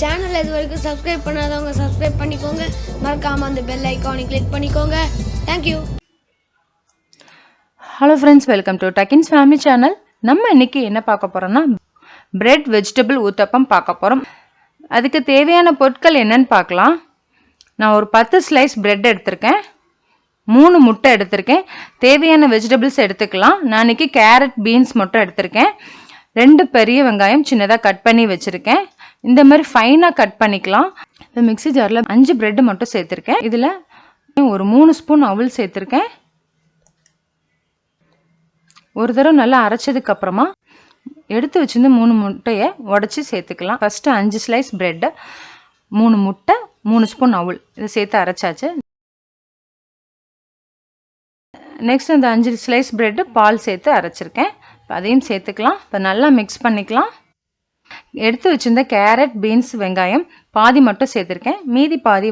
சேனலை இது வரைக்கும் சப்ஸ்கிரைப் பண்ணாதவங்க சப்ஸ்கிரைப் பண்ணிக்கோங்க. மறக்காமல் அந்த பெல் ஐக்கானை கிளிக் பண்ணிக்கோங்க. Thank you. Hello friends, welcome to டக்கின்ஸ் ஃபேமிலி சேனல். நம்ம இன்னைக்கு என்ன பார்க்க போகிறோம்னா பிரெட் வெஜிடபிள் ஊத்தப்பம் பார்க்க போகிறோம். அதுக்கு தேவையான பொருட்கள் என்னன்னு பார்க்கலாம். நான் ஒரு 10 ஸ்லைஸ் பிரெட் எடுத்திருக்கேன், 3 முட்டை எடுத்திருக்கேன், தேவையான வெஜிடபிள்ஸ் எடுத்துக்கலாம். நான் இன்னைக்கு கேரட் பீன்ஸ் மட்டும் எடுத்திருக்கேன். 2 பெரிய வெங்காயம் சின்னதாக கட் பண்ணி வச்சுருக்கேன். இந்த மாதிரி ஃபைனாக கட் பண்ணிக்கலாம். இந்த மிக்ஸி ஜாரில் 5 பிரெட் மட்டும் சேர்த்துருக்கேன். இதில் ஒரு 3 ஸ்பூன் அவல் சேர்த்துருக்கேன். ஒரு தடவை நல்லா அரைச்சதுக்கு அப்புறமா எடுத்து வச்சிருந்து 3 முட்டையை உடச்சி சேர்த்துக்கலாம். ஃபஸ்ட்டு 5 ஸ்லைஸ் பிரெட்டு, 3 முட்டை, 3 ஸ்பூன் அவல் இதை சேர்த்து அரைச்சாச்சு. நெக்ஸ்ட் இந்த 5 ஸ்லைஸ் பிரெட்டு பால் சேர்த்து அரைச்சிருக்கேன். அதையும் சேர்த்துக்கலாம். இப்போ நல்லா மிக்ஸ் பண்ணிக்கலாம். எடுத்து வச்சிருந்த கேரட் பீன்ஸ் வெங்காயம் பாதி மட்டும் சேர்த்துருக்கேன். மீதி பாதி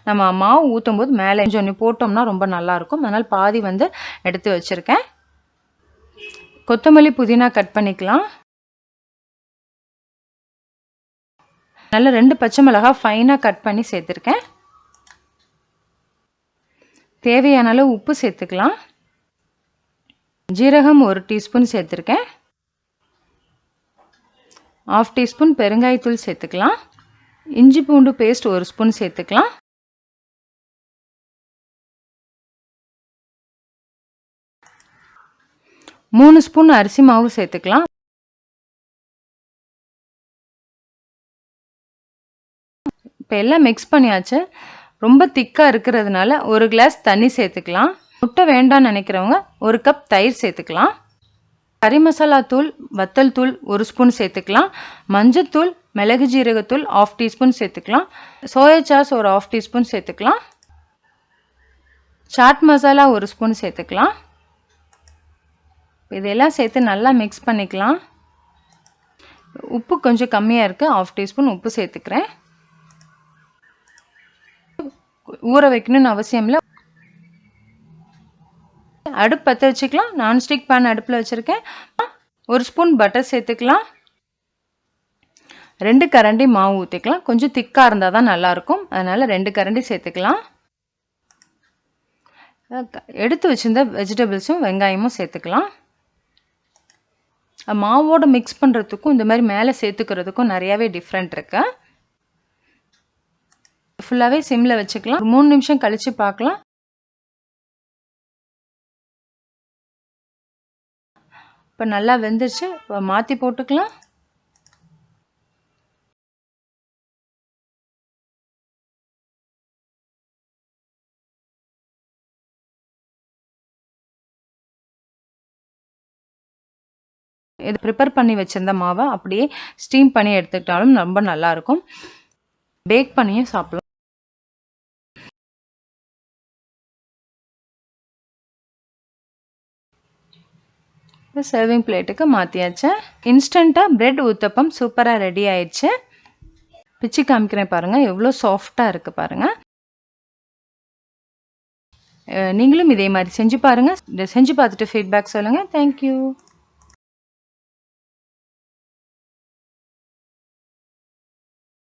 நம்ம மாவு ஊற்றும் போது மேலே கொஞ்சம் போட்டோம்னா ரொம்ப நல்லாயிருக்கும். அதனால் பாதி எடுத்து வச்சுருக்கேன். கொத்தமல்லி புதினா கட் பண்ணிக்கலாம். நல்லா 2 பச்சை மிளகாய் ஃபைனாக கட் பண்ணி சேர்த்துருக்கேன். தேவையான அளவு உப்பு சேர்த்துக்கலாம். ஜீரகம் 1 டீஸ்பூன் சேர்த்துருக்கேன். 1/2 டீஸ்பூன் பெருங்காயத்தூள் சேர்த்துக்கலாம். இஞ்சி பூண்டு பேஸ்ட் 1 ஸ்பூன் சேர்த்துக்கலாம். மூணு ஸ்பூன் அரிசி மாவு சேர்த்துக்கலாம். இப்போ எல்லாம் மிக்ஸ் பண்ணியாச்சு. ரொம்ப திக்காக இருக்கிறதுனால 1 கிளாஸ் தண்ணி சேர்த்துக்கலாம். முட்டை வேண்டாம்னு நினைக்கிறவங்க 1 கப் தயிர் சேர்த்துக்கலாம். கறி மசாலா தூள், வத்தல் தூள் 1 ஸ்பூன் சேர்த்துக்கலாம். மஞ்சத்தூள், மிளகு ஜீரகத்தூள் 1/2 டீஸ்பூன் சேர்த்துக்கலாம். சோயா சாஸ் ஒரு 1/2 டீஸ்பூன் சேர்த்துக்கலாம். சாட் மசாலா 1 ஸ்பூன் சேர்த்துக்கலாம். இதெல்லாம் சேர்த்து நல்லா மிக்ஸ் பண்ணிக்கலாம். உப்பு கொஞ்சம் கம்மியாக இருக்குது, 1/2 டீஸ்பூன் உப்பு சேர்த்துக்கிறேன். ஊற வைக்கணும்னு அவசியம் இல்லை. அடுப்பு பற்ற வச்சுக்கலாம். நான்ஸ்டிக் பேன் அடுப்பில் வச்சுருக்கேன். 1 ஸ்பூன் பட்டர் சேர்த்துக்கலாம். 2 கரண்டி மாவு ஊற்றிக்கலாம். கொஞ்சம் திக்காக இருந்தால் தான் நல்லாயிருக்கும், அதனால் 2 கரண்டி சேர்த்துக்கலாம். எடுத்து வச்சுருந்த வெஜிடபிள்ஸும் வெங்காயமும் சேர்த்துக்கலாம். மாவோடு மிக்ஸ் பண்ணுறதுக்கும் இந்த மாதிரி மேலே சேர்த்துக்கிறதுக்கும் நிறையாவே டிஃப்ரெண்ட் இருக்கு. ஃபுல்லாகவே சிம்மில் வச்சுக்கலாம். 3 நிமிஷம் கழித்து பார்க்கலாம். இப்போ நல்லா வெந்துருச்சு. இப்போ மாற்றி போட்டுக்கலாம். இது ப்ரிப்பேர் பண்ணி வச்சிருந்த மாவை அப்படியே ஸ்டீம் பண்ணி எடுத்துக்கிட்டாலும் ரொம்ப நல்லாயிருக்கும். பேக் பண்ணியும் சாப்பிடலாம். சர்விங் பிளேட்டுக்கு மாற்றியாச்சு. இன்ஸ்டண்ட்டாக பிரெட் ஊத்தப்பம் சூப்பராக ரெடி ஆயிடுச்சு. பிச்சு காமிக்கிறேன் பாருங்கள், எவ்வளோ சாஃப்டாக இருக்குது பாருங்கள். நீங்களும் இதே மாதிரி செஞ்சு பாருங்கள். செஞ்சு பார்த்துட்டு ஃபீட்பேக் சொல்லுங்கள். தேங்க்யூ.